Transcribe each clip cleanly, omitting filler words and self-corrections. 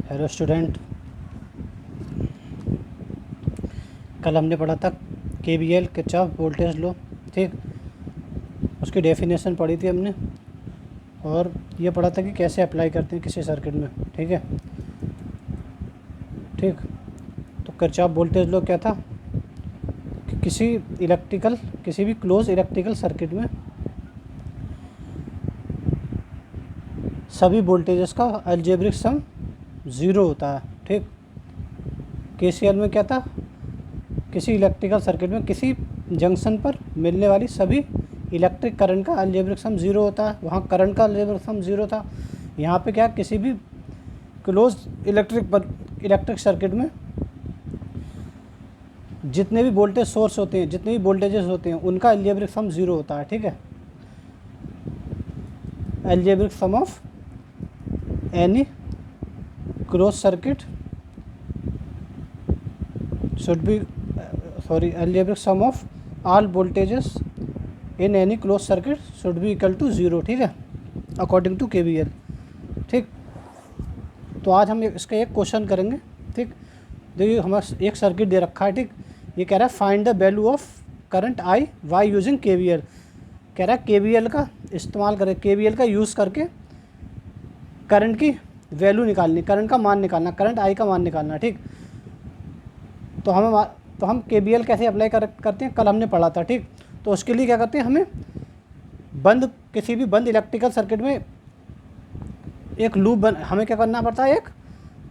Hello student, कल हमने पढ़ा था केवीएल किरचॉफ वोल्टेज लॉ। ठीक, उसकी डेफिनेशन पढ़ी थी हमने और ये पढ़ा था कि कैसे अप्लाई करते हैं किसी सर्किट में। ठीक है, ठीक। तो किरचॉफ वोल्टेज लॉ क्या था कि किसी भी क्लोज इलेक्ट्रिकल सर्किट में सभी वोल्टेजेस का अलजेब्रिक सम 0 होता है। ठीक, केसीएल में क्या था, किसी इलेक्ट्रिकल सर्किट में किसी जंक्शन पर मिलने वाली सभी इलेक्ट्रिक करंट का अलजेब्रिक सम 0 होता है। वहाँ करंट का अलजेब्रिक सम 0 था। यहाँ पे क्या, किसी भी क्लोज इलेक्ट्रिक सर्किट में जितने भी वोल्टेज सोर्स होते हैं, जितने भी वोल्टेजेस होते हैं, उनका अलजेब्रिक सम 0 होता है। ठीक है, algebraic sum of any close circuit should be algebraic sum of all voltages in any closed circuit should be equal to 0। ठीक है, अकॉर्डिंग टू KVL। ठीक, तो आज हम इसका एक क्वेश्चन करेंगे। ठीक, देखिए हमारा एक सर्किट दे रखा है। ठीक, ये कह रहा है find the value of current I Y using KVL। कह रहा है KVL का इस्तेमाल करें, KVL का यूज़ करके करंट की वैल्यू निकालनी, करंट का मान निकालना, करंट I का मान निकालना। ठीक, तो हम KVL कैसे अप्लाई करते हैं, कल हमने पढ़ा था। ठीक, तो उसके लिए क्या करते हैं, हमें किसी भी बंद इलेक्ट्रिकल सर्किट में एक लूप हमें क्या करना पड़ता है,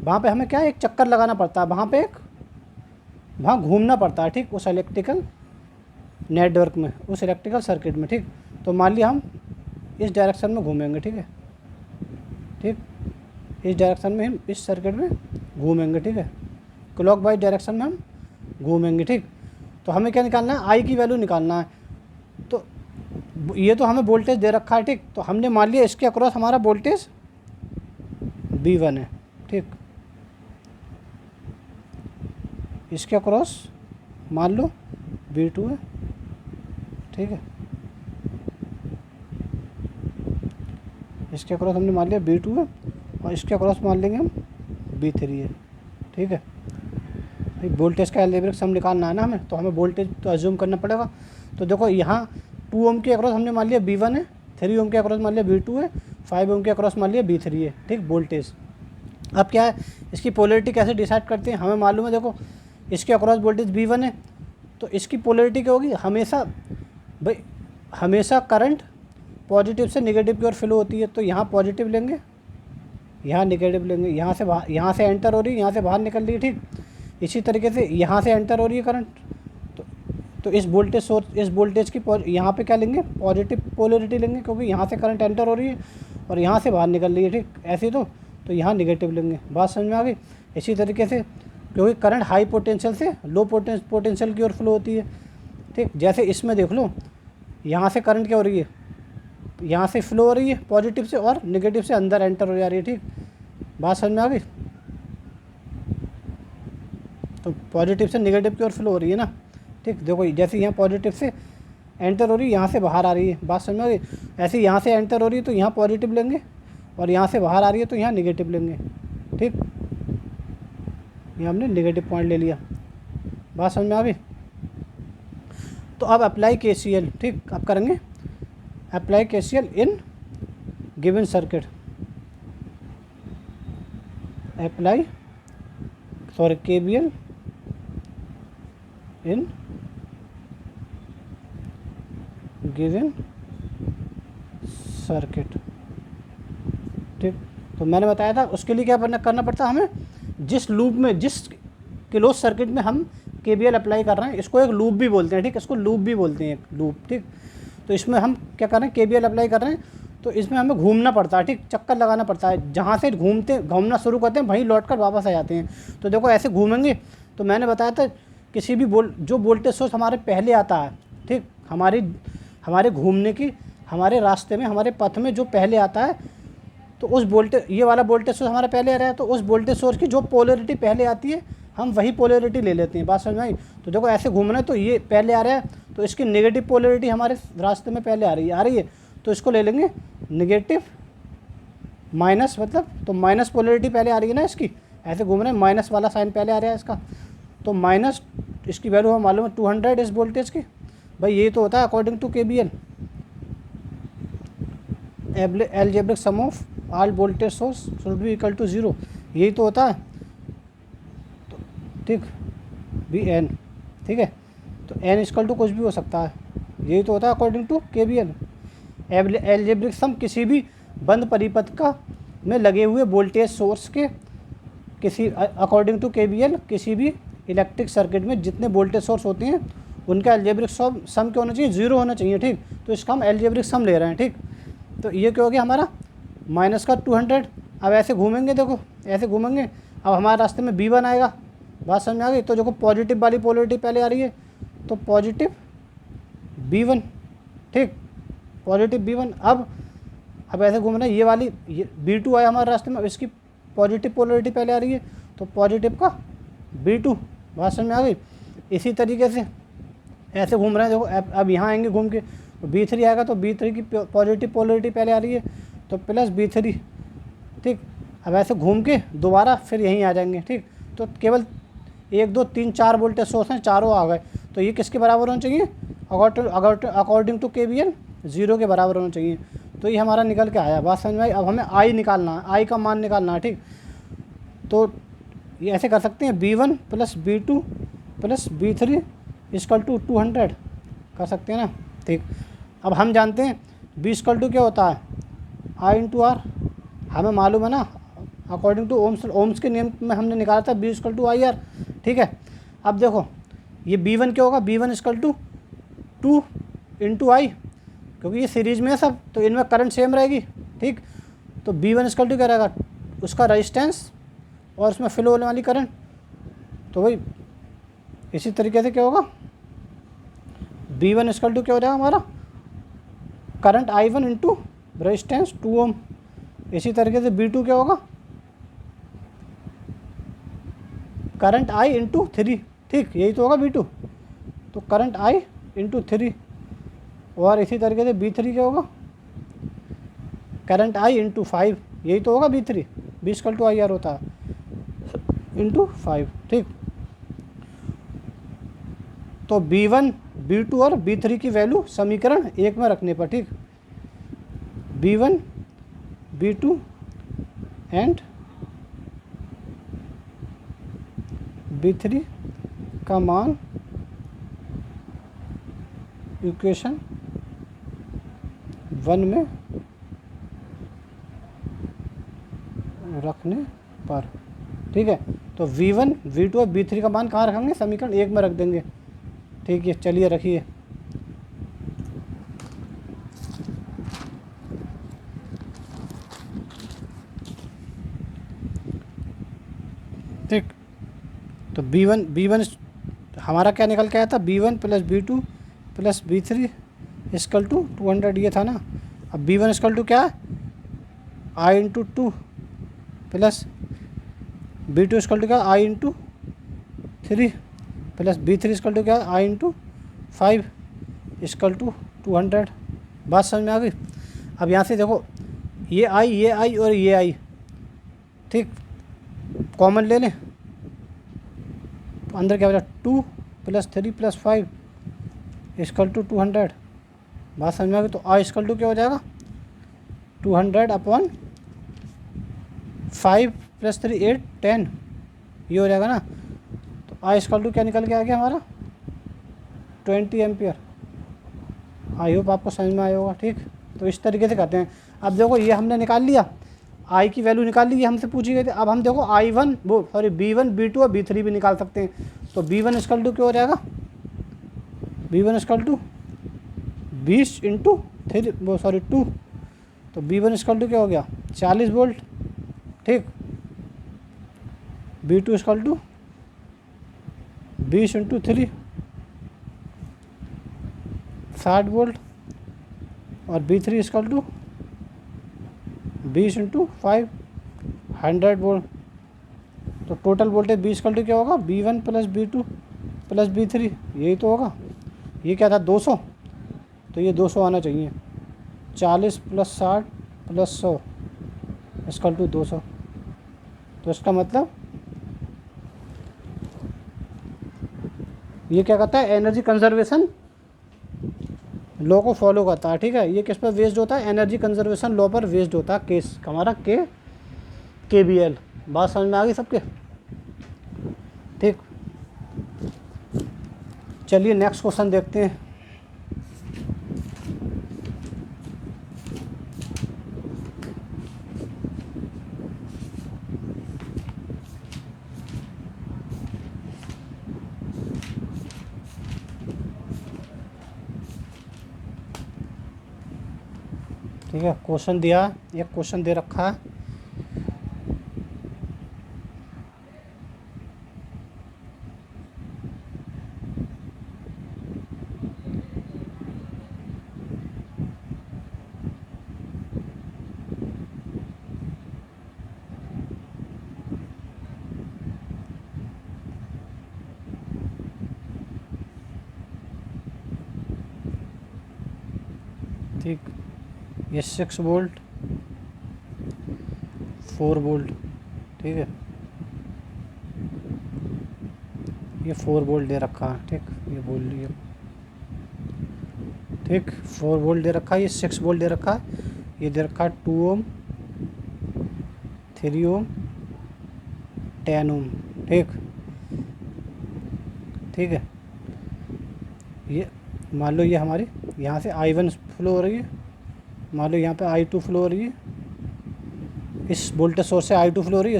वहाँ पे हमें क्या एक चक्कर लगाना पड़ता है, वहाँ घूमना पड़ता है। ठीक, उस इलेक्ट्रिकल नेटवर्क में, उस इलेक्ट्रिकल सर्किट में। ठीक, तो मान लिया हम इस डायरेक्शन में घूमेंगे। ठीक है, ठीक, इस डायरेक्शन में हम इस सर्किट में घूमेंगे। ठीक है, क्लॉकवाइज डायरेक्शन में हम घूमेंगे। ठीक, तो हमें क्या निकालना है, आई की वैल्यू निकालना है। तो ये तो हमें वोल्टेज दे रखा है। ठीक, तो हमने मान लिया इसके अक्रॉस हमारा वोल्टेज V1 है। ठीक, इसके अक्रॉस मान लो V2 है। ठीक है, इसके अक्रॉस हमने मान लिया V2 है और इसके अक्रॉस मान लेंगे हम V3 है। ठीक है, वोल्टेज का अलजेब्रिक सम निकालना है ना हमें, तो हमें वोल्टेज तो अज्यूम करना पड़ेगा। तो देखो यहाँ 2 ओम के अक्रॉस हमने मान लिया V1 है, 3 ओम के अक्रॉस मान लिया V2 है, 5 ओम के अक्रॉस मान लिया V3 है। ठीक, वोल्टेज। अब क्या है, इसकी पोलैरिटी कैसे डिसाइड करते हैं, हमें मालूम है। देखो इसके अक्रॉस वोल्टेज V1 है, तो इसकी पोलैरिटी क्या होगी, हमेशा करंट पॉजिटिव से नेगेटिव की ओर फ्लो होती है। तो यहाँ पॉजिटिव लेंगे, यहाँ नेगेटिव लेंगे, यहाँ से एंटर हो रही है, यहाँ से बाहर निकल रही है। ठीक, इसी तरीके से यहाँ से एंटर हो रही है करंट, तो इस वोल्टेज की यहाँ पे क्या लेंगे, पॉजिटिव पोलैरिटी लेंगे, क्योंकि यहाँ से करंट एंटर हो रही है और यहाँ से बाहर निकल रही है। ठीक, ऐसे तो यहाँ नेगेटिव लेंगे। बात समझ में आ गई। इसी तरीके से क्योंकि करंट हाई पोटेंशियल से लो पोटेंशियल की ओर फ्लो होती है। ठीक, जैसे इसमें देख लो, यहाँ से करंट क्या हो रही है, यहाँ से फ्लो हो रही है पॉजिटिव से और नेगेटिव से अंदर एंटर हो जा रही है। ठीक, बात समझ में आ गई। तो पॉजिटिव से नेगेटिव की ओर फ्लो हो रही है ना। ठीक, देखो जैसे यहाँ पॉजिटिव से एंटर हो रही है, यहाँ से बाहर आ रही है। बात समझ में आ गई। ऐसे यहाँ से एंटर हो रही है तो यहाँ पॉजिटिव लेंगे और यहाँ से बाहर आ रही है तो यहाँ नेगेटिव लेंगे। ठीक, ये हमने नेगेटिव पॉइंट ले लिया। बात समझ में आ गई। तो अब अप्लाई KCL। ठीक, अब करेंगे apply KCL in given circuit. KVL in given circuit. ठीक, तो मैंने बताया था उसके लिए क्या करना पड़ता है, हमें जिस लूप में, जिस क्लोज सर्किट में हम KVL अप्लाई कर रहे हैं, इसको एक लूप भी बोलते हैं। ठीक, इसको लूप भी बोलते हैं, एक लूप। ठीक, तो इसमें हम क्या कर रहे हैं, KVL अप्लाई कर रहे हैं, तो इसमें हमें घूमना पड़ता है। ठीक, चक्कर लगाना पड़ता है। जहाँ से घूमना शुरू करते हैं वहीं लौट कर वापस आ जाते हैं। तो देखो ऐसे घूमेंगे, तो मैंने बताया था किसी भी जो वोल्टेज सोर्स हमारे पहले आता है। ठीक, हमारे घूमने की, हमारे रास्ते में, हमारे पथ में जो पहले आता है, तो उस ये वाला वोल्टेज सोर्स हमारा पहले आ रहा है, तो उस वोल्टेज सोर्स की जो पोलैरिटी पहले आती है हम वही पोलैरिटी ले लेते हैं। बात समझ में आई। तो देखो ऐसे घूमना है, तो ये पहले आ रहा है, तो इसकी नेगेटिव पोलैरिटी हमारे रास्ते में पहले आ रही है, तो इसको ले लेंगे नेगेटिव माइनस, मतलब तो माइनस पोलैरिटी पहले आ रही है ना इसकी, ऐसे घूम रहे हैं, माइनस वाला साइन पहले आ रहा है इसका, तो माइनस इसकी वैल्यू हमें मालूम है 200 इस वोल्टेज की। भाई ये तो होता है according to KVL, algebraic sum of all voltage source should be equal to 0, यही तो होता है। तो ठीक, VN, ठीक है, तो N इक्वल टू कुछ भी हो सकता है, यही तो होता है according to KVL। Algebraic sum किसी भी बंद परिपथ का में लगे हुए वोल्टेज सोर्स के किसी अकॉर्डिंग टू KVL किसी भी इलेक्ट्रिक सर्किट में जितने वोल्टेज सोर्स होते हैं उनका एल्जेब्रिक सम क्या होना चाहिए, 0 होना चाहिए। ठीक, तो इसका हम एल्जेब्रिक सम ले रहे हैं। ठीक, तो ये क्या हो गया हमारा माइनस का 200। अब ऐसे घूमेंगे, देखो ऐसे घूमेंगे, अब हमारे रास्ते में V1 आएगा, बात समझ में आ गई। तो देखो पॉजिटिव वाली पोलरिटी पहले आ रही है, तो पॉजिटिव V1, ठीक, पॉजिटिव V1। अब ऐसे घूमना, ये वाली ये V2 आया हमारे रास्ते में, इसकी पॉजिटिव पोलरिटी पहले आ रही है, तो पॉजिटिव का V2, बात समझ में आ गई। इसी तरीके से ऐसे घूम रहे हैं, देखो अब यहाँ आएंगे घूम के, तो V3 आएगा, तो V3 की पॉजिटिव पोलरिटी पहले आ रही है, तो प्लस V3, ठीक। अब ऐसे घूम के दोबारा फिर यहीं आ जाएंगे। ठीक, तो केवल 1 2 3 4 वोल्टेज सोर्स हैं, चारों आ गए, तो ये किसके बराबर होना चाहिए, अकॉर्डिंग टू KVL 0 के बराबर होना चाहिए। तो ये हमारा निकल के आया, बात समझ में आई। अब हमें I निकालना है, I का मान निकालना है। ठीक, तो ये ऐसे कर सकते हैं, V1 plus V2 plus V3 equal to 200 कर सकते हैं ना। ठीक, अब हम जानते हैं B इक्वल टू क्या होता है, I इंटू R, हमें मालूम है ना अकॉर्डिंग टू ओम्स के नियम में हमने निकाला था B इक्वल टू IR। ठीक है, अब देखो ये B1 क्या होगा, B1 equal to 2 into I, क्योंकि ये सीरीज में है सब, तो इनमें करंट सेम रहेगी। ठीक, तो B1 इक्वल टू क्या रहेगा, उसका रजिस्टेंस और उसमें फिल होने वाली करंट। तो भाई इसी तरीके से क्या होगा, B1 इक्वल टू क्या हो जाएगा हमारा, करंट I1 इंटू रजिस्टेंस 2 ओम। इसी तरीके से B2 क्या होगा, करंट I इंटू 3। ठीक, यही तो होगा B2, तो करंट I इंटू 3। और इसी तरीके से B3 क्या होगा, करंट I इंटू 5, यही तो होगा B3, B equal to IR होता है इंटू 5। ठीक, तो B1 B2 और B3 की वैल्यू समीकरण 1 में रखने पर, ठीक, B1 B2 एंड B3 का मान इक्वेशन 1 में रखने पर। ठीक है, तो V1 V2 और B3 का मान कहाँ रखेंगे, समीकरण 1 में रख देंगे। ठीक है, चलिए रखिए। ठीक, तो B1 हमारा क्या निकल के आया था, B1 plus B2 plus B3 equal to 200, ये था ना। अब B1 इक्वल टू क्या है, I into 2 plus B2 equal to क्या, I into 3 plus B3 equal to क्या, I इंटू 5 इक्वल टू 200। बात समझ में आ गई। अब यहाँ से देखो ये I और ये I, ठीक, कॉमन ले लें, तो अंदर क्या बचा, 2 प्लस 3 प्लस 5 इक्वल टू 200। बात समझ में आ गई। तो I इक्वल टू क्या हो जाएगा, 200 अपॉन 5 प्लस 3 8 10, ये हो जाएगा ना। तो I इक्वल टू क्या निकल के आ गया हमारा, 20 एम्पियर। आई होप आपको समझ में आया होगा। ठीक, तो इस तरीके से करते हैं। अब देखो ये हमने निकाल लिया, I की वैल्यू निकाल ली, ये हमसे पूछी गई थी। अब हम देखो B1 B2 और B3 भी निकाल सकते हैं। तो B1 इक्वल टू क्या हो जाएगा, B1 इक्वल टू 20 इंटू 2। तो B1 इक्वल टू क्या हो गया, 40 वोल्ट। ठीक, B2 equal to 20 into 3 60 volt, और B3 equal to 20 into 5 100 volt. तो total voltage B equal to क्या होगा, B1 plus B2 plus B3, यही तो होगा। ये क्या था, 200, तो ये 200 आना चाहिए। 40 प्लस 60 प्लस 100 इक्वल टू 200। तो इसका मतलब ये क्या करता है, एनर्जी कंजर्वेशन लॉ को फॉलो करता है, ठीक है। ये किस पर बेस्ड होता है, एनर्जी कंजर्वेशन लॉ पर बेस्ड होता है। केस हमारा KVL। बात समझ में आ गई सबके, ठीक। चलिए नेक्स्ट क्वेश्चन देखते हैं। ठीक है, क्वेश्चन दिया, एक क्वेश्चन दे रखा है। ठीक, ये 6 वोल्ट 4 वोल्ट, ठीक है, ये 4 वोल्ट दे रखा है, ठीक। ये बोल लिया, ठीक, 4 वोल्ट दे रखा है, ये 6 वोल्ट दे रखा है, ये दे रखा है 2 ओम 3 ओम 10 ओम, ठीक, ठीक है। ये मान लो ये हमारी यहाँ से I1 फ्लो हो रही है, मान लो यहाँ पे I2 फ्लो हो रही है, इस वोल्टेज सोर्स से I2 फ्लो हो रही है,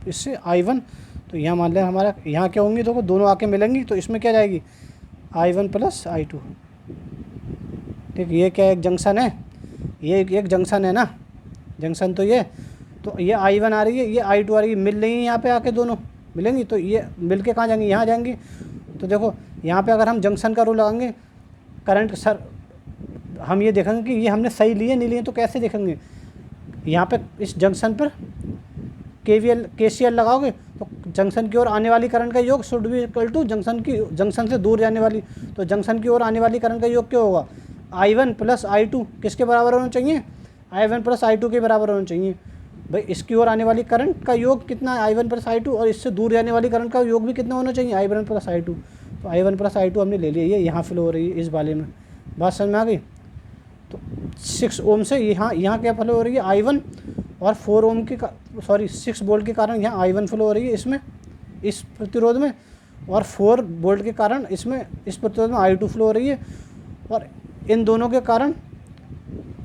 इससे I1। तो यहाँ मान लें हमारा यहाँ क्या होंगी, देखो दोनों आके मिलेंगी, तो इसमें क्या जाएगी, I1 प्लस I2, ठीक। ये क्या एक जंक्शन है, ये एक जंक्शन है ना, जंक्शन तो ये I1 आ रही है, ये I2 आ रही है, मिल रही है यहाँ पे आके, दोनों मिलेंगी, तो ये मिल के कहाँ जाएंगी, यहाँ जाएंगी। तो देखो यहाँ पे अगर हम जंक्शन का रूल लगाएंगे, करंट सर हम ये देखेंगे कि ये हमने सही लिए नहीं लिए, तो कैसे देखेंगे, यहाँ पे इस जंक्शन पर KCL लगाओगे, तो जंक्शन की ओर आने वाली करंट का योग should be equal to junction से दूर जाने वाली, तो जंक्शन की ओर आने वाली करंट का योग क्या होगा, I1 प्लस I2 किसके बराबर होना चाहिए, I1 प्लस I2 के बराबर होना चाहिए। भाई इसकी ओर आने वाली करंट का योग कितना है, I1 प्लस I2, और इससे दूर जाने वाली करंट का योग भी कितना होना चाहिए, I1 प्लस I2। तो I1 प्लस I2 हमने ले लिया, ये यहाँ फ्लो हो रही है इस वाले में, बात समझ में आ गई। तो 6 ओम से यहाँ क्या फ्लो हो रही है, I1, और 4 ओम की 6 वोल्ट के कारण यहाँ I1 फ्लो हो रही है इसमें, इस प्रतिरोध में, और 4 वोल्ट के कारण इसमें, इस प्रतिरोध में I2 फ्लो हो रही है, और इन दोनों के कारण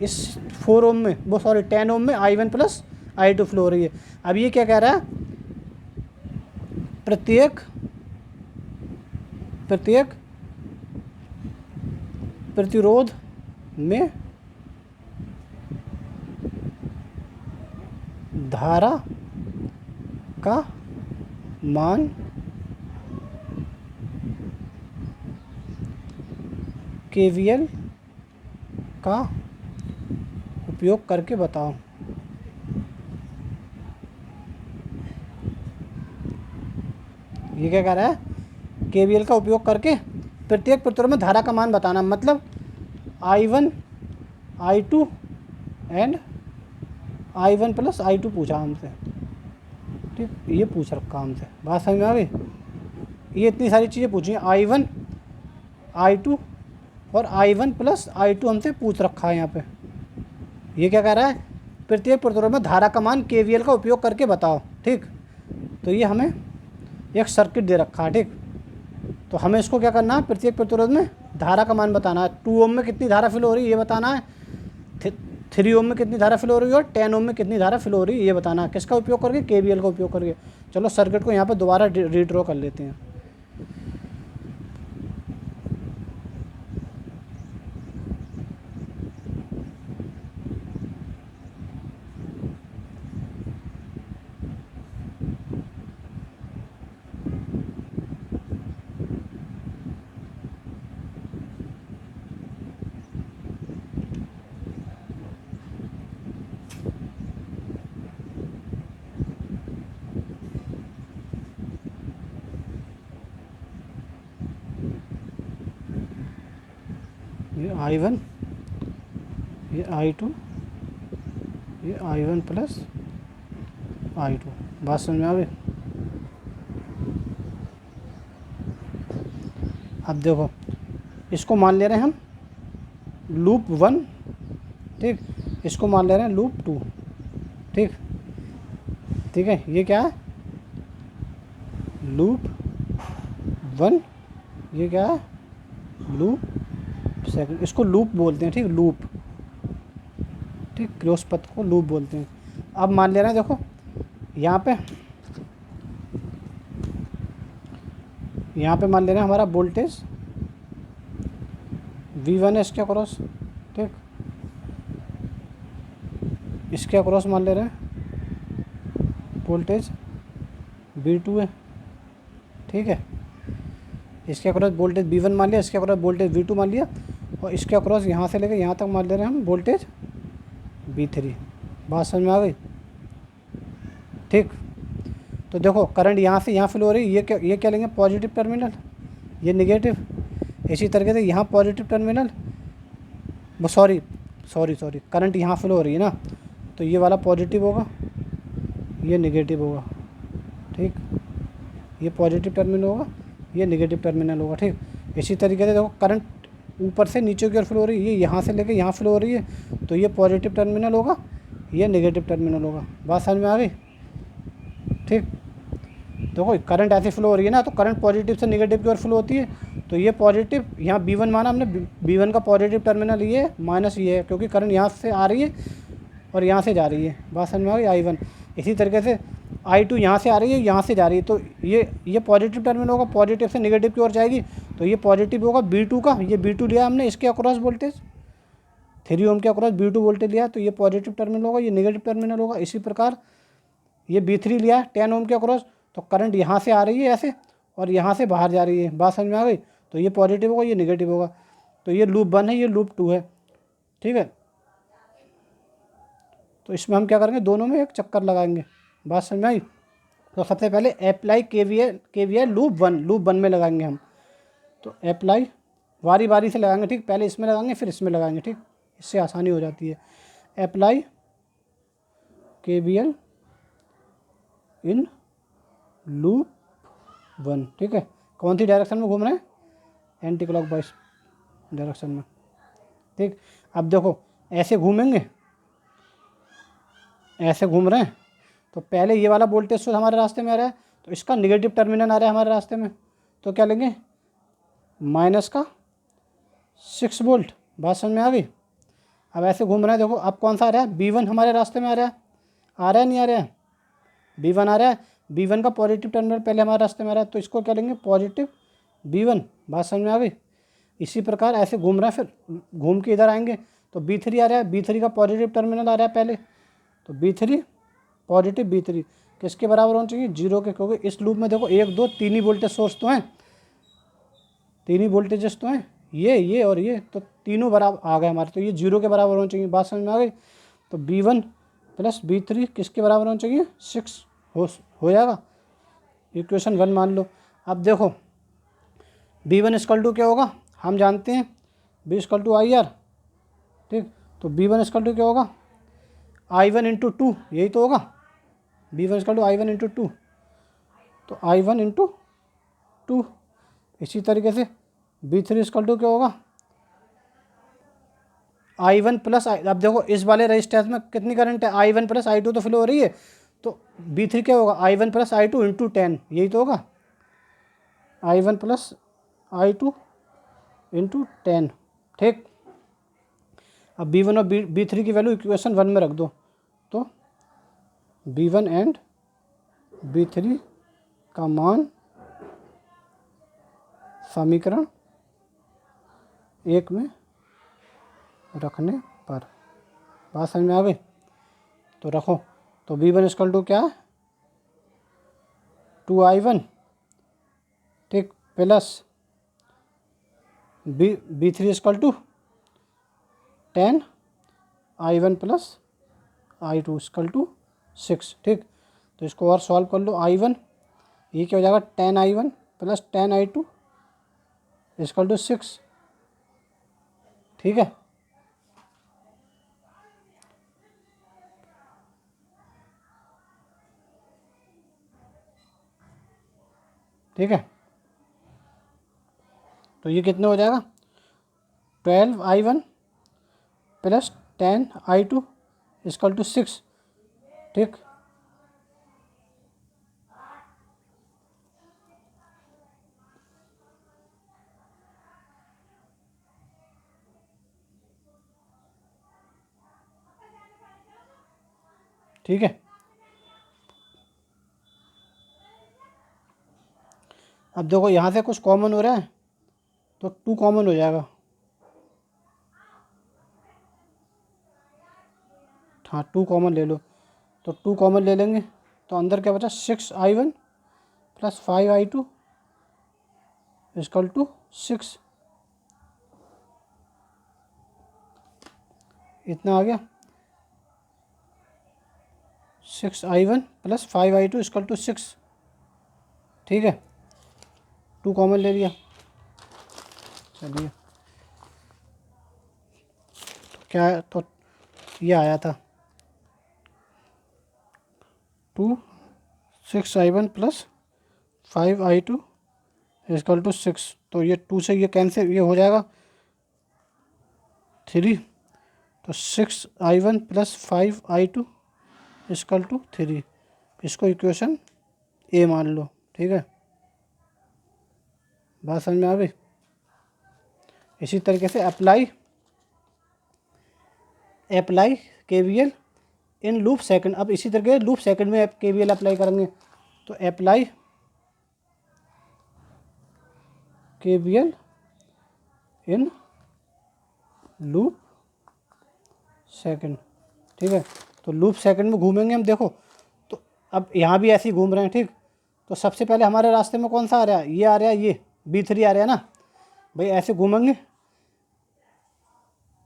इस 4 ओम में 10 ओम में I1 प्लस I2 फ्लो हो रही है। अब ये क्या कह रहा है, प्रत्येक प्रतिरोध में धारा का मान KVL का उपयोग करके बताओ। ये क्या कह रहा है, KVL का उपयोग करके प्रत्येक प्रतिरोध में धारा का मान बताना, मतलब I1 I2 and I1 plus I2 पूछा हमसे, ठीक, ये पूछ रखा हमसे, बात समझ में आ गई। ये इतनी सारी चीज़ें पूछी हैं, I1 I2 और I1 प्लस I2 हमसे पूछ रखा है यहाँ पे। ये क्या कह रहा है, प्रत्येक प्रतिरोध में धारा का मान KVL का उपयोग करके बताओ, ठीक। तो ये हमें एक सर्किट दे रखा है, ठीक। तो हमें इसको क्या करना है, प्रत्येक प्रतिरोध में धारा का मान बताना है। 2 ओम में कितनी धारा फ्लो हो रही है ये बताना है, 3 ओम में कितनी धारा फ्लो हो रही है, और 10 ओम में कितनी धारा फ्लो हो रही है ये बताना है। किसका उपयोग करके, KVL का उपयोग करके। चलो सर्किट को यहाँ पर दोबारा रीड्रॉ कर लेते हैं। ये I1, ये I2, ये I1 प्लस I2, बात समझ में आ गई। अब देखो, इसको मान ले रहे हैं हम लूप 1, ठीक, इसको मान ले रहे हैं लूप 2, ठीक, ठीक है। ये क्या है, लूप 1, ये क्या है, लूप सेकंड, इसको लूप बोलते हैं, ठीक, लूप, ठीक, क्रॉस पथ को लूप बोलते हैं। अब मान ले रहे हैं, देखो यहाँ पे मान ले रहे हैं हमारा वोल्टेज V1 है इसके अक्रॉस, ठीक, इसके अक्रॉस मान ले रहे हैं वोल्टेज V2 है, ठीक है। इसके अक्रॉस वोल्टेज V1 मान लिया, इसके अक्रॉस वोल्टेज V2 मान लिया, और इसके अक्रॉस यहाँ से लेकर यहाँ तक मान ले रहे हैं हम वोल्टेज V3। बात समझ में आ गई, ठीक। तो देखो करंट यहाँ से यहाँ फ्लो हो रही है, ये क्या लेंगे, पॉजिटिव टर्मिनल, ये निगेटिव। इसी तरीके से यहाँ पॉजिटिव टर्मिनल, सॉरी, करंट यहाँ फ्लो हो रही है ना, तो ये वाला पॉजिटिव होगा, ये निगेटिव होगा, ठीक, ये पॉजिटिव टर्मिनल होगा, ये निगेटिव टर्मिनल होगा, ठीक। इसी तरीके से देखो करंट ऊपर से नीचे की ओर फ्लो हो रही है, ये यहाँ से लेकर यहाँ फ्लो हो रही है, तो ये पॉजिटिव टर्मिनल होगा, ये नेगेटिव टर्मिनल होगा। बात समझ में आ गई, ठीक। देखो करंट ऐसे फ्लो हो रही है ना, तो करंट पॉजिटिव से नेगेटिव की ओर फ्लो होती है, तो ये पॉजिटिव, यहाँ B1 माना हमने, B1 का पॉजिटिव टर्मिनल ये है, माइनस ये है, क्योंकि करंट यहाँ से आ रही है और यहाँ से जा रही है। बात समझ में आ गई, I1। इसी तरीके से I2 यहाँ से आ रही है, यहाँ से जा रही है, तो ये पॉजिटिव टर्मिनल होगा, पॉजिटिव से नेगेटिव की ओर जाएगी, तो ये पॉजिटिव होगा B2 का, ये B2 लिया हमने, इसके अक्रॉस वोल्टेज 3 ओम के अक्रॉस B2 वोल्टेज लिया, तो ये पॉजिटिव टर्मिनल होगा, ये नेगेटिव टर्मिनल होगा। इसी प्रकार ये B3 लिया 10 ओम के अक्रॉस, तो करंट यहाँ से आ रही है ऐसे और यहाँ से बाहर जा रही है। बात समझ में आ गई, तो ये पॉजिटिव होगा, ये नेगेटिव होगा। तो ये लूप 1 है, ये लूप 2 है, ठीक है। तो इसमें हम क्या करेंगे, दोनों में एक चक्कर लगाएंगे। बात समझ में आई। तो सबसे पहले अप्लाई KVL लूप 1 में लगाएंगे हम। तो अप्लाई बारी बारी से लगाएंगे, ठीक, पहले इसमें लगाएंगे फिर इसमें लगाएंगे, ठीक, इससे आसानी हो जाती है। अप्लाई KVL इन लूप 1, ठीक है। कौन सी डायरेक्शन में घूम रहे हैं, एंटी क्लॉकवाइज डायरेक्शन में, ठीक। अब देखो ऐसे घूमेंगे, ऐसे घूम रहे हैं, तो पहले ये वाला वोल्टेज सोर्स हमारे रास्ते में आ रहा है, तो इसका निगेटिव टर्मिनल आ रहा है हमारे रास्ते में, तो क्या लेंगे, माइनस का 6 वोल्ट। बात समझ में आ गई। अब ऐसे घूम रहे हैं, देखो अब कौन सा आ रहा है, B1 हमारे रास्ते में आ रहा है नहीं आ रहा है, B1 आ रहा है, B1 का पॉजिटिव टर्मिनल पहले हमारे रास्ते में आ रहा है, तो इसको क्या लेंगे, पॉजिटिव B1। बात समझ में आ गई। इसी प्रकार ऐसे घूम रहा है, फिर घूम के इधर आएंगे, तो B3 आ रहा है, B3 का पॉजिटिव टर्मिनल आ रहा है पहले, तो B3 पॉजिटिव B3 किसके बराबर होना चाहिए, 0 के, क्योंकि इस लूप में देखो 1 2 3 ही वोल्टेज सोर्स तो हैं, 3 ही वोल्टेजेस तो हैं, ये और ये, तो तीनों बराबर आ गए हमारे, तो ये 0 के बराबर होना चाहिए। बात समझ में आ गई। तो B1 प्लस B3 किसके बराबर होना चाहिए, 6 हो जाएगा। इक्वेशन 1 मान लो। अब देखो B1 इक्वल टू क्या होगा, हम जानते हैं B इक्वल टू IR, ठीक। तो B1 इक्वल टू क्या होगा, I1 इंटू 2, यही तो होगा, B1 equal to I1 into 2, तो I1 इंटू 2। इसी तरीके से B3 इक्वल टू क्या होगा, I1 प्लस अब देखो इस वाले रजिस्टेंस में कितनी करंट है, I1 प्लस I2 तो फ्लो हो रही है, तो B3 क्या होगा, I1 प्लस I2 इंटू 10, यही तो होगा, I1 प्लस I2 इंटू 10, ठीक। अब B1 और B3 की वैल्यू इक्वेशन 1 में रख दो, तो B1 एंड B3 का मान समीकरण 1 में रखने पर। बात समझ में आ गई। तो रखो, तो B1 इक्वल टू क्या है, 2I1, ठीक, plus B3 equal to 10I1 plus I2 equal to 6, ठीक। तो इसको और सॉल्व कर लो, I1 ये क्या हो जाएगा, 10I1 plus 10I2 equal to 6, ठीक है। ठीक है, तो ये कितने हो जाएगा, 12I1 plus 10I2 equal to 6। ठीक, ठीक है। अब देखो यहाँ से कुछ कॉमन हो रहा है तो 2 कॉमन हो जाएगा। हाँ 2 कॉमन ले लो, तो 2 कॉमन ले लेंगे तो अंदर क्या बचा, 6I1 plus 5I2 equal to 6। इतना आ गया, 6I1 plus 5I2 equal to 6। ठीक है, 2 कॉमन ले लिया। चलिए, क्या है, तो ये आया था 2 6I1 plus 5I2 equal to 6। तो ये 2 से ये कैंसिल, ये हो जाएगा 3। तो 6I1 plus 5I2 equal to 3। इसको इक्वेशन ए मान लो। ठीक है, बात समझ में आ गई। इसी तरीके से apply KVL in loop second. अब इसी तरीके लूप सेकंड में KVL अप्लाई करेंगे। तो apply KVL in loop second. ठीक है, तो लूप सेकंड में घूमेंगे हम। देखो तो अब यहाँ भी ऐसे ही घूम रहे हैं। ठीक, तो सबसे पहले हमारे रास्ते में कौन सा आ रहा है, ये आ रहा है, ये B3 आ रहा है ना भाई। ऐसे घूमेंगे,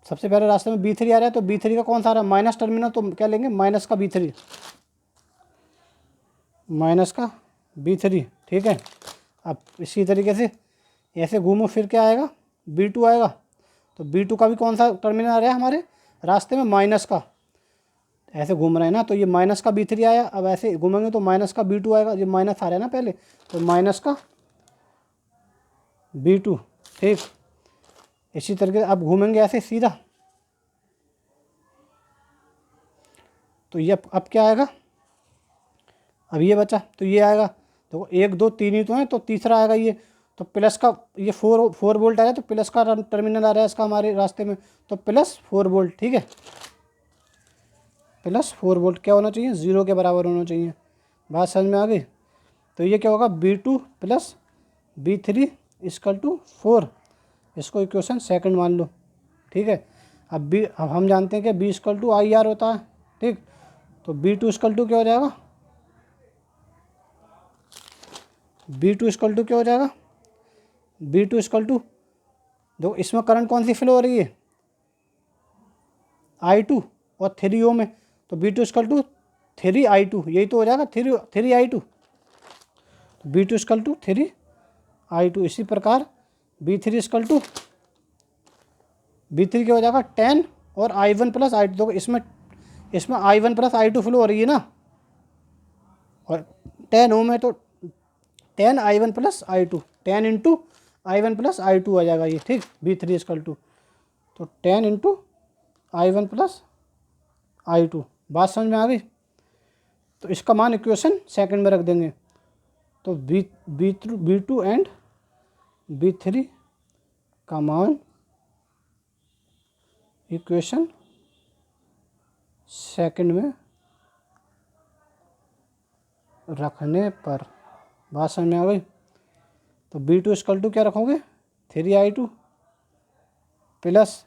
सबसे पहले रास्ते में B3 आ रहा है, तो B3 का कौन सा आ रहा है, माइनस टर्मिनल, तो क्या लेंगे, माइनस का B3, माइनस का B3। ठीक है, अब इसी तरीके से ऐसे घूमो, फिर क्या आएगा, B2 आएगा। तो B2 का भी कौन सा टर्मिनल आ रहा है हमारे रास्ते में, माइनस का। ऐसे घूम रहे हैं ना, तो ये माइनस का B3 आया। अब ऐसे घूमेंगे तो माइनस का B2 आएगा। ये माइनस आ रहा है ना पहले, तो माइनस का B2। ठीक, इसी तरीके से अब घूमेंगे ऐसे सीधा। तो ये अब क्या आएगा, अब ये बचा, तो ये आएगा। देखो 1 2 3 ही तो है, तो तीसरा आएगा ये। तो प्लस का, ये 4 वोल्ट आ रहा है, तो प्लस का टर्मिनल आ रहा है इसका हमारे रास्ते में, तो प्लस 4 वोल्ट। ठीक है, प्लस 4 वोल्ट क्या होना चाहिए, 0 के बराबर होना चाहिए। बात समझ में आ गई। तो ये क्या होगा, B2 plus B3 equal to 4। इसको इक्वेशन सेकंड मान लो। ठीक है, अब हम जानते हैं कि B इक्वल टू IR होता है। ठीक, तो B2 इक्वल टू क्या हो जाएगा, B2 इक्वल टू क्या हो जाएगा, B2 इक्वल टू, देखो इसमें करंट कौन सी फ्लो हो रही है, I2, और 3 ओम में, तो B2 इक्वल टू 3I2, यही तो हो जाएगा, 3I2। B2 equal to 3I2। इसी प्रकार B3 इक्वल टू, B3 क्या हो जाएगा, 10 और I1 प्लस I2। देखो इसमें I1 प्लस I2 फ्लो हो रही है ना, और 10 ओम है, तो 10I1 plus I2, 10 into I1 plus I2 आ जाएगा ये। ठीक, B3 इक्वल टू, तो 10 इंटू I1 प्लस I2। बात समझ में आ गई। तो इसका मान इक्वेशन सेकंड में रख देंगे। तो B2 एंड B3 का मान इक्वेशन सेकंड में रखने पर, बात समझ में आ गई। तो B2 इक्वल टू क्या रखोगे, 3I2 plus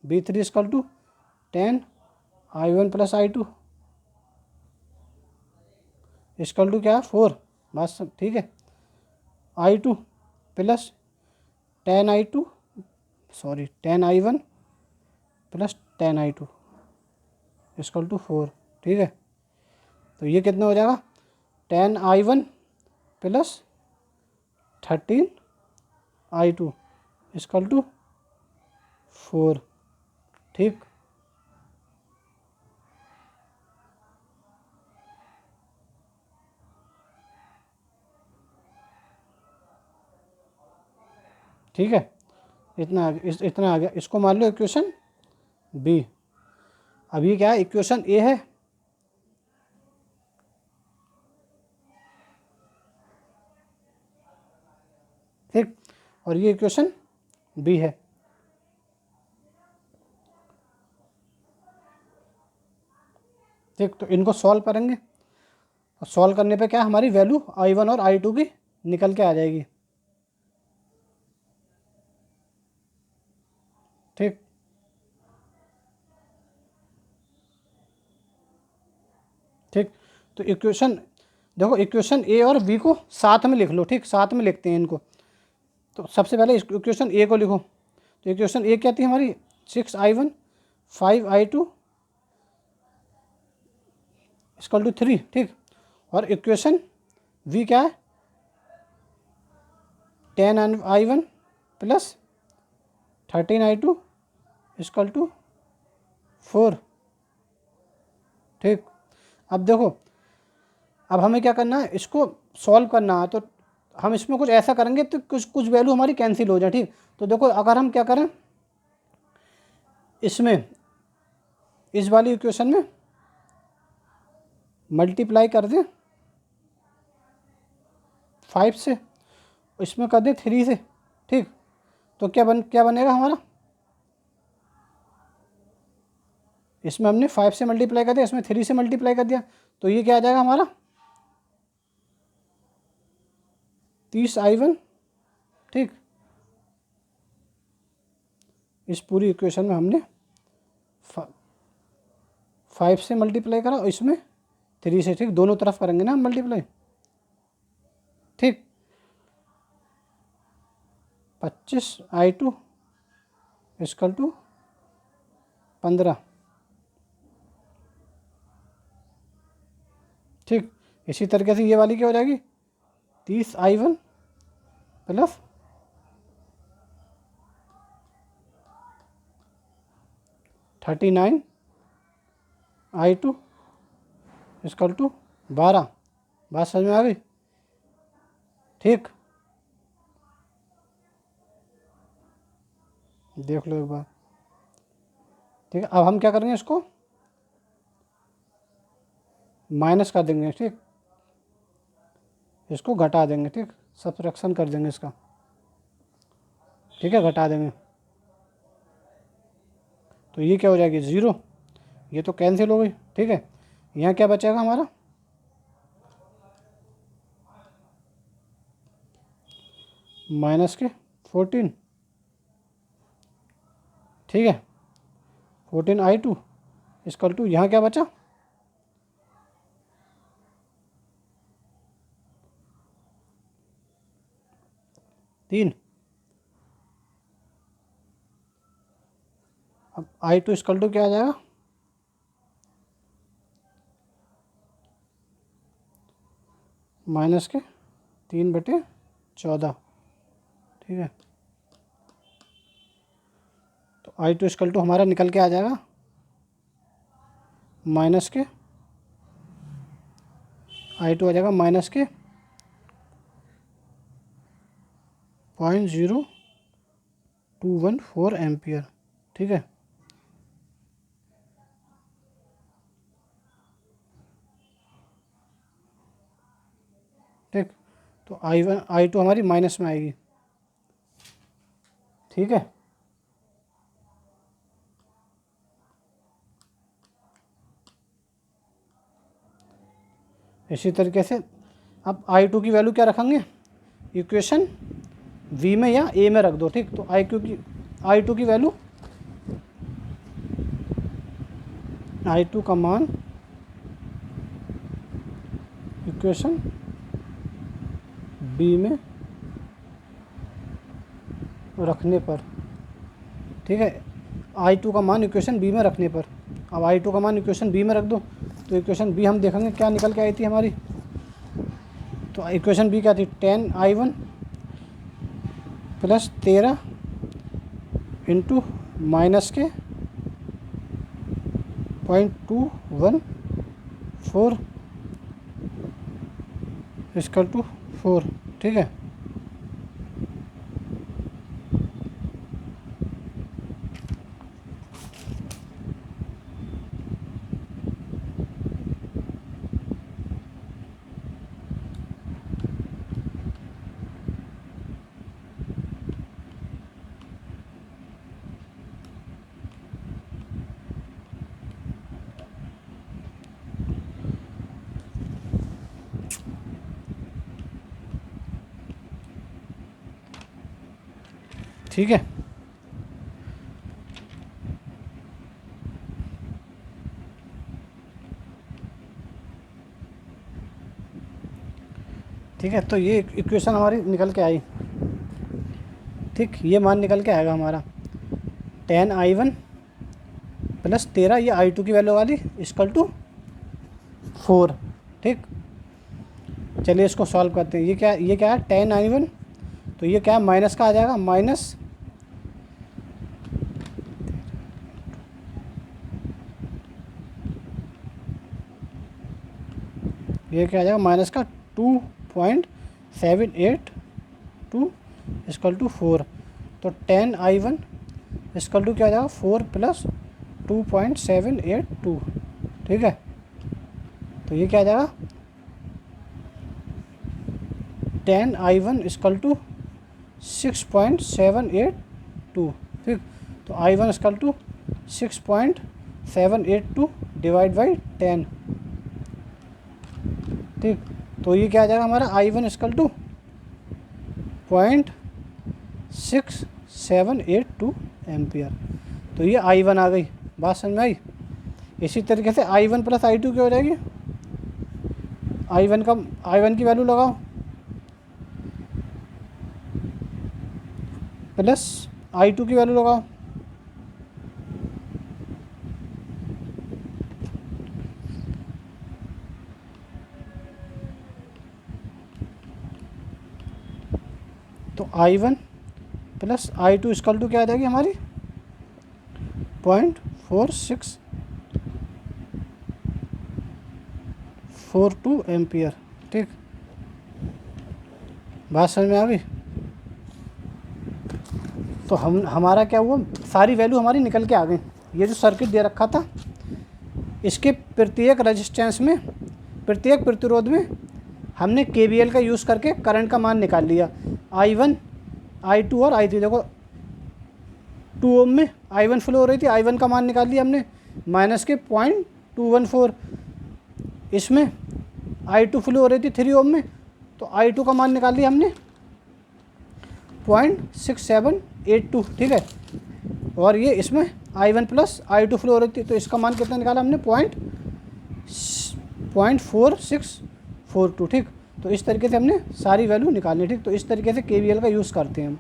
B3 equal to 10I1 plus I2 equal to क्या है, 4। बात सब ठीक है। I2 plus 10I2, sorry 10I1 plus 10I2 equal to 4। ठीक है, तो ये कितना हो जाएगा, 10I1 plus 13I2 equal to 4। ठीक, ठीक है, इतना आ गया, इतना आ गया। इसको मान लो इक्वेशन बी। अब ये क्या है, इक्वेशन ए है, ठीक, और ये इक्वेशन बी है। ठीक, तो इनको सॉल्व करेंगे, और सॉल्व करने पे क्या हमारी वैल्यू I1 और I2 की निकल के आ जाएगी। ठीक, ठीक, तो इक्वेशन देखो, इक्वेशन ए और बी को साथ में लिख लो। ठीक, साथ में लिखते हैं इनको। तो सबसे पहले इक्वेशन ए को लिखो। तो इक्वेशन ए क्या थी हमारी, 6I1 5I2 इक्वल टू 3। ठीक, और इक्वेशन वी क्या है, 10I1 plus 13I2 equal to 4। ठीक, अब देखो, अब हमें क्या करना है, इसको सॉल्व करना है। तो हम इसमें कुछ ऐसा करेंगे तो कुछ वैल्यू हमारी कैंसिल हो जाए। ठीक, तो देखो, अगर हम क्या करें, इसमें इस वाली इक्वेशन में मल्टीप्लाई कर दें 5 से, इसमें कर दें 3 से। ठीक, तो क्या बनेगा हमारा, इसमें हमने 5 से मल्टीप्लाई कर दिया, इसमें 3 से मल्टीप्लाई कर दिया, तो ये क्या आ जाएगा हमारा 30I1। ठीक, इस पूरी इक्वेशन में हमने 5 से मल्टीप्लाई करा और इसमें 3 से। ठीक, दोनों तरफ करेंगे ना हम मल्टीप्लाई। ठीक, 25I2 इक्वल टू 15। ठीक, इसी तरीके से ये वाली क्या हो जाएगी, 30I1 plus 39I2 equal to 12। बात समझ में आ गई। ठीक, देख लो एक बार। ठीक है, अब हम क्या करेंगे, इसको माइनस कर देंगे। ठीक, इसको घटा देंगे। ठीक, सब्ट्रैक्शन कर देंगे इसका। ठीक है, घटा देंगे, तो ये क्या हो जाएगी 0, ये तो कैंसिल हो गई। ठीक है, यहाँ क्या बचेगा हमारा, माइनस के 14। ठीक है, 14I2 इक्वल टू, यहाँ क्या बचा, तीन। अब I2 इक्वल टू क्या आ जाएगा, माइनस के 3/14। ठीक है, तो I2 इक्वल टू हमारा निकल के आ जाएगा माइनस के, I2 आ जाएगा माइनस के 0.0214 एम्पियर। ठीक है, ठीक, तो I2 हमारी माइनस में आएगी। ठीक है, इसी तरीके से अब I2 की वैल्यू क्या रखेंगे, इक्वेशन V में या A में रख दो। ठीक, तो I2 की वैल्यू, I2 का मान इक्वेशन B में रखने पर। ठीक है, I2 का मान इक्वेशन B में रखने पर। अब I2 का मान इक्वेशन B में रख दो, तो इक्वेशन B हम देखेंगे क्या निकल के आई थी हमारी। तो इक्वेशन B क्या थी, 10I1 प्लस 13 इंटू माइनस के 0.214 इक्वल टू 4। ठीक है, ठीक है। ठीक है, तो ये इक्वेशन हमारी निकल के आई। ठीक, ये मान निकल के आएगा हमारा 10I1 प्लस 13 ये I2 की वैल्यू वाली इक्वल टू 4। ठीक, चलिए इसको सॉल्व करते हैं। ये क्या है 10I1, तो ये क्या है माइनस का आ जाएगा, माइनस ये क्या आ जाएगा माइनस का 2.782 इक्वल टू 4। तो 10I1 इक्वल टू क्या आ जाएगा 4 प्लस 2.782। ठीक है, तो ये क्या आ जाएगा 10I1 इक्वल टू 6.782। ठीक, तो I1 equal to 6.782 divide by 10। ठीक, तो ये क्या आ जाएगा हमारा I1 इक्वल टू 0.6782 एम्पियर। तो ये I1 आ गई, बात समझ में आई। इसी तरीके से I1 प्लस I2 क्या हो जाएगी, I1 की वैल्यू लगाओ प्लस I2 की वैल्यू लगाओ। तो I1 plus I2 equal to क्या आ जाएगी हमारी 0.4642 एम्पियर। ठीक, बात समझ में आ गई। तो हमारा क्या हुआ, सारी वैल्यू हमारी निकल के आ गई। ये जो सर्किट दे रखा था इसके प्रत्येक रेजिस्टेंस में, प्रत्येक प्रतिरोध में हमने KVL का यूज़ करके करंट का मान निकाल लिया। I1, I2 और I3। देखो 2 ओम में I1 फ्लो हो रही थी, I1 का मान निकाल लिया हमने माइनस के 0.214। इसमें I2 फ्लो हो रही थी 3 ओम में, तो I2 का मान निकाल लिया हमने 0.6782। ठीक है, और ये इसमें I1 प्लस I2 फ्लो हो रही थी, तो इसका मान कितना निकाला हमने 0.4642। ठीक, तो इस तरीके से हमने सारी वैल्यू निकालनी। ठीक, तो इस तरीके से KVL का यूज़ करते हैं हम।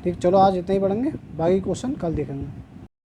ठीक, चलो आज इतना ही पढ़ेंगे, बाकी क्वेश्चन कल देखेंगे।